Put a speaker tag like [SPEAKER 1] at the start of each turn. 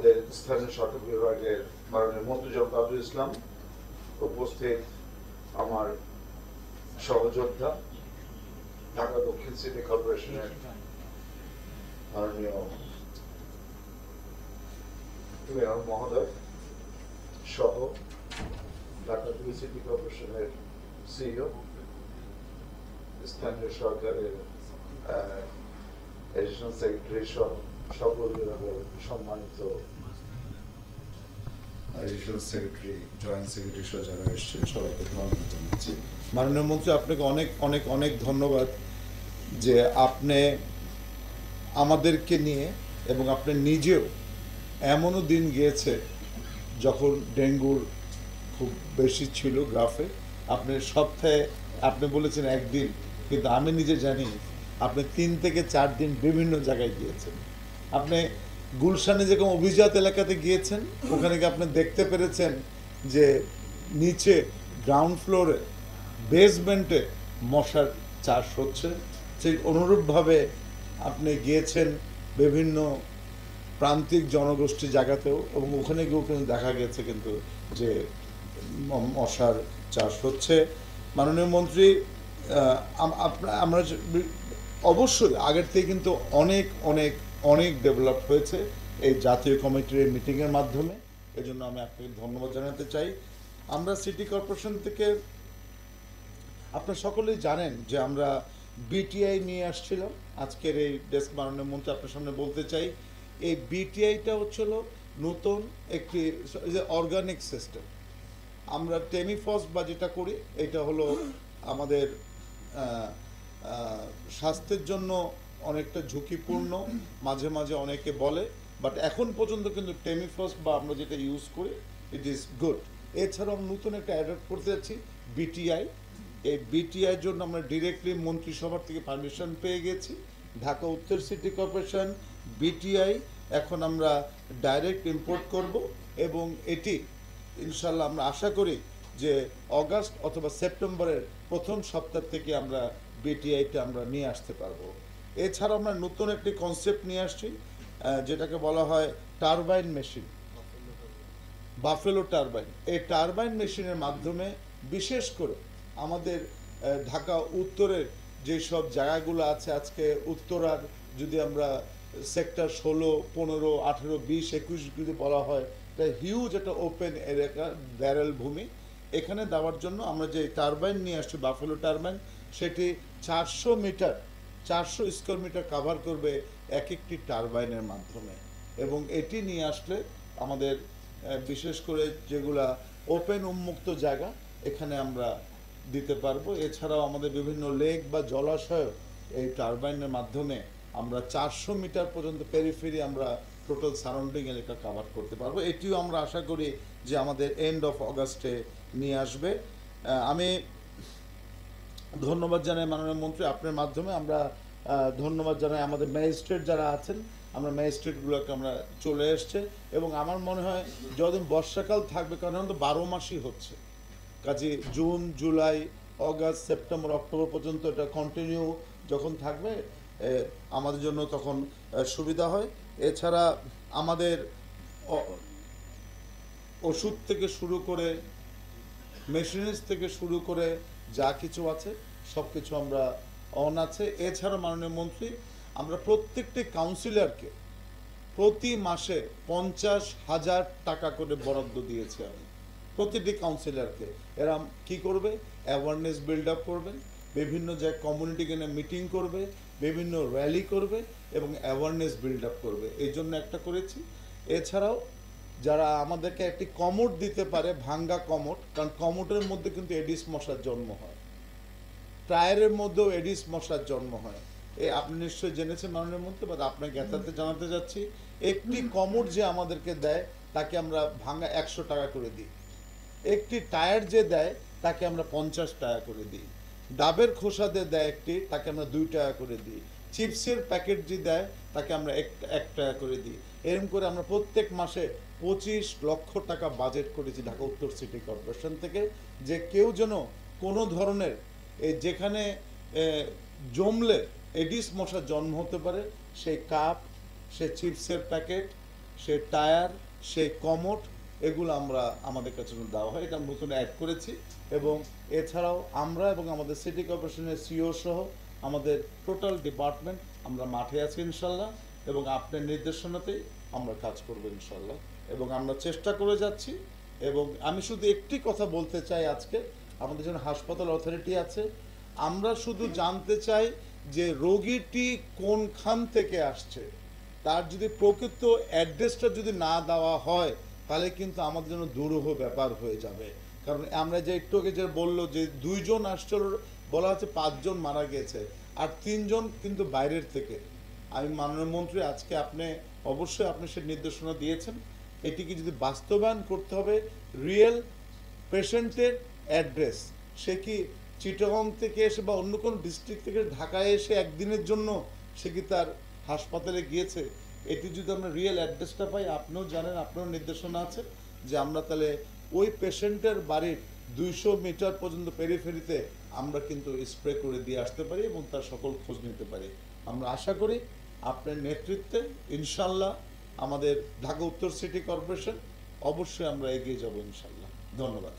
[SPEAKER 1] আমাদের স্থানীয় সরকার বিভাগের মাননীয় মন্ত্রী জনাব আবদুল ইসলাম, উপস্থিত আমার সহযোদ্ধা ঢাকা দক্ষিণ সিটি কর্পোরেশনের মাননীয় মেয়র মহোদয় সহ ঢাকা দুই সিটি কর্পোরেশনের সিইও, স্থানীয় সরকারের এডিশনাল সেক্রেটারি সহ সকল বিভাগের সম্মানিত এডিশনাল সেক্রেটারি, জয়েন্ট সেক্রেটারি সহ যারা এসেছেন সবাইকে ধন্যবাদ জানাচ্ছি। মাননীয় মন্ত্রী, আপনাকে অনেক অনেক অনেক ধন্যবাদ যে আপনি আমাদেরকে নিয়ে এবং আপনি নিজেও এমনও দিন গিয়েছে যখন ডেঙ্গুর খুব বেশি ছিল গ্রাফে, আপনি সপ্তাহে আপনি বলেছেন একদিন, কিন্তু আমি নিজে জানি আপনি 3 থেকে 4 দিন বিভিন্ন জায়গায় গিয়েছেন। আপনি গুলশানে যেরকম অভিজাত এলাকাতে গিয়েছেন, ওখানে গিয়ে আপনি দেখতে পেরেছেন যে নিচে গ্রাউন্ড ফ্লোরে বেসমেন্টে মশার চাষ হচ্ছে। ঠিক অনুরূপভাবে আপনি গিয়েছেন বিভিন্ন প্রান্তিক জনগোষ্ঠী জায়গাতেও, এবং ওখানে গিয়েও কিন্তু দেখা গেছে কিন্তু যে মশার চাষ হচ্ছে। মাননীয় মন্ত্রী, আমরা অবশ্যই আগের থেকে কিন্তু অনেক অনেক অনেক ডেভেলপ হয়েছে এই জাতীয় কমিটির মিটিংয়ের মাধ্যমে। এজন্য আমি আপনাকে ধন্যবাদ জানাতে চাই। আমরা সিটি কর্পোরেশন থেকে, আপনারা সকলেই জানেন যে আমরা বিটিআই নিয়ে আসছিলাম। আজকের এই ডেস্ক মাননীয় মন্ত্রী আপনার সামনে বলতে চাই, এই বিটিআইটা হচ্ছিল নতুন একটি অর্গানিক সিস্টেম। আমরা টেমিফস বা যেটা করি, এটা হলো আমাদের স্বাস্থ্যের জন্য অনেকটা ঝুঁকিপূর্ণ, মাঝে মাঝে অনেকে বলে, বাট এখন পর্যন্ত কিন্তু টেমিফস বা আমরা যেটা ইউজ করি ইট ইজ গুড। এছাড়াও নতুন একটা অ্যাডপ্ট করতে যাচ্ছি বিটিআই। এই বিটিআইয়ের জন্য আমরা ডিরেক্টলি মন্ত্রিসভার থেকে পারমিশন পেয়ে গেছি। ঢাকা উত্তর সিটি কর্পোরেশন বিটিআই এখন আমরা ডাইরেক্ট ইম্পোর্ট করব, এবং এটি ইনশাল্লাহ আমরা আশা করি যে অগাস্ট অথবা সেপ্টেম্বরের প্রথম সপ্তাহ থেকে আমরা বিটিআইটা আমরা নিয়ে আসতে পারবো। এছাড়া আমরা নতুন একটি কনসেপ্ট নিয়ে আসছি, যেটাকে বলা হয় টারবাইন মেশিন, বাফেলো টারবাইন। এই টারবাইন মেশিনের মাধ্যমে বিশেষ করে আমাদের ঢাকা উত্তরের যেসব জায়গাগুলো আছে, আজকে উত্তরার যদি আমরা সেক্টর 16, 15, 18, 20, 21 যদি বলা হয়, এটা হিউজ একটা ওপেন এলাকা, ব্যারেল ভূমি। এখানে দেওয়ার জন্য আমরা যে টারবাইন নিয়ে আসছি বাফেলো টারবাইন, সেটি 400 স্কোয়ার মিটার কাভার করবে এক একটি টারবাইনের মাধ্যমে। এবং এটি নিয়ে আসলে আমাদের বিশেষ করে যেগুলা ওপেন উন্মুক্ত জায়গা, এখানে আমরা দিতে পারবো। এছাড়াও আমাদের বিভিন্ন লেক বা জলাশয় এই টারবাইনের মাধ্যমে আমরা 400 মিটার পর্যন্ত পেরিফেরি আমরা টোটাল সারাউন্ডিং এলাকা কাভার করতে পারবো। এটিও আমরা আশা করি যে আমাদের এন্ড অফ অগাস্টে নিয়ে আসবে। আমি ধন্যবাদ জানাই মাননীয় মন্ত্রী, আপনার মাধ্যমে আমরা ধন্যবাদ জানাই আমাদের ম্যাজিস্ট্রেট যারা আছেন, আমরা ম্যাজিস্ট্রেটগুলোকে আমরা চলে এসছে। এবং আমার মনে হয় যতদিন বর্ষাকাল থাকবে, কারণ তো 12 মাসই হচ্ছে, কাজে June, July, August, September, October পর্যন্ত এটা কন্টিনিউ যখন থাকবে আমাদের জন্য তখন সুবিধা হয়। এছাড়া আমাদের ওষুধ থেকে শুরু করে মেশিনারিজ থেকে শুরু করে যা কিছু আছে সব কিছু আমরা অন আছে। এছাড়া মাননীয় মন্ত্রী, আমরা প্রত্যেকটি কাউন্সিলরকে প্রতি মাসে 50,000 টাকা করে বরাদ্দ দিয়েছি আমি প্রতিটি কাউন্সিলরকে। এরা কি করবে? অ্যাওয়ারনেস বিল্ড আপ করবেন, বিভিন্ন জায়গায় কমিউনিটি এনে মিটিং করবে, বিভিন্ন র্যালি করবে এবং অ্যাওয়ারনেস বিল্ড আপ করবে, এই জন্য একটা করেছি। এছাড়াও যারা আমাদেরকে একটি কমোড দিতে পারে, ভাঙ্গা কমোড, কারণ কমোডের মধ্যে কিন্তু এডিস মশার জন্ম হয়, টায়ারের মধ্যেও এডিস মশার জন্ম হয়। আপনি নিশ্চয়ই জেনেছেন মাননীয় মন্ত্রী, বা আপনাকে জ্ঞাতার্থে জানাতে যাচ্ছি, একটি কমোড যে আমাদেরকে দেয় তাকে আমরা ভাঙ্গা 100 টাকা করে দিই। একটি টায়ার যে দেয় তাকে আমরা 50 টাকা করে দিই। ডাবের খোসা দিয়ে দেয় একটি, তাকে আমরা 2 টাকা করে দিই। চিপসের প্যাকেট যে দেয় তাকে আমরা 1 টাকা করে দিই। এরকম করে আমরা প্রত্যেক মাসে 25 লক্ষ টাকা বাজেট করেছি ঢাকা উত্তর সিটি কর্পোরেশন থেকে, যে কেউ যেন কোনো ধরনের যেখানে জমলে এডিস মশার জন্ম হতে পারে, সেই কাপ, সে চিপসের প্যাকেট, সে টায়ার, সে কমোড, এগুলো আমরা আমাদের কাছে দেওয়া হয়, এটা নতুন অ্যাড করেছি। এবং এছাড়াও আমরা এবং আমাদের সিটি কর্পোরেশনের সিও সহ আমাদের টোটাল ডিপার্টমেন্ট আমরা মাঠে আছি ইনশাল্লাহ, এবং আপনার নির্দেশনাতেই আমরা কাজ করবো ইনশাল্লাহ, এবং আমরা চেষ্টা করে যাচ্ছি। এবং আমি শুধু একটি কথা বলতে চাই, আজকে আমাদের যেন হাসপাতাল অথরিটি আছে, আমরা শুধু জানতে চাই যে রোগীটি কোনখান থেকে আসছে, তার যদি প্রকৃত অ্যাড্রেসটা যদি না দেওয়া হয় তাহলে কিন্তু আমাদের জন্য দুরূহ ব্যাপার হয়ে যাবে। কারণ আমরা যে একটু আগে যে বললো যে 2 জন আসছিল, বলা হচ্ছে 5 জন মারা গেছে, আর 3 জন কিন্তু বাইরের থেকে। আমি মাননীয় মন্ত্রী, আজকে আপনি অবশ্যই আপনি সে নির্দেশনা দিয়েছেন, এটিকে যদি বাস্তবায়ন করতে হবে, রিয়েল পেশেন্টের অ্যাড্রেস, সে কি চিটাগং থেকে এসে বা অন্য কোনো ডিস্ট্রিক্ট থেকে ঢাকায় এসে একদিনের জন্য সে কি তার হাসপাতালে গিয়েছে, এটি যদি আমরা রিয়েল অ্যাড্রেসটা পাই, আপনিও জানেন, আপনারও নির্দেশনা আছে যে আমরা তাহলে ওই পেশেন্টের বাড়ির 200 মিটার পর্যন্ত পেরিফেরিতে আমরা কিন্তু স্প্রে করে দিয়ে আসতে পারি এবং তার সকল খোঁজ নিতে পারি। আমরা আশা করি আপনার নেতৃত্বে ইনশাল্লাহ আমাদের ঢাকা উত্তর সিটি কর্পোরেশন অবশ্যই আমরা এগিয়ে যাব ইনশাল্লাহ। ধন্যবাদ।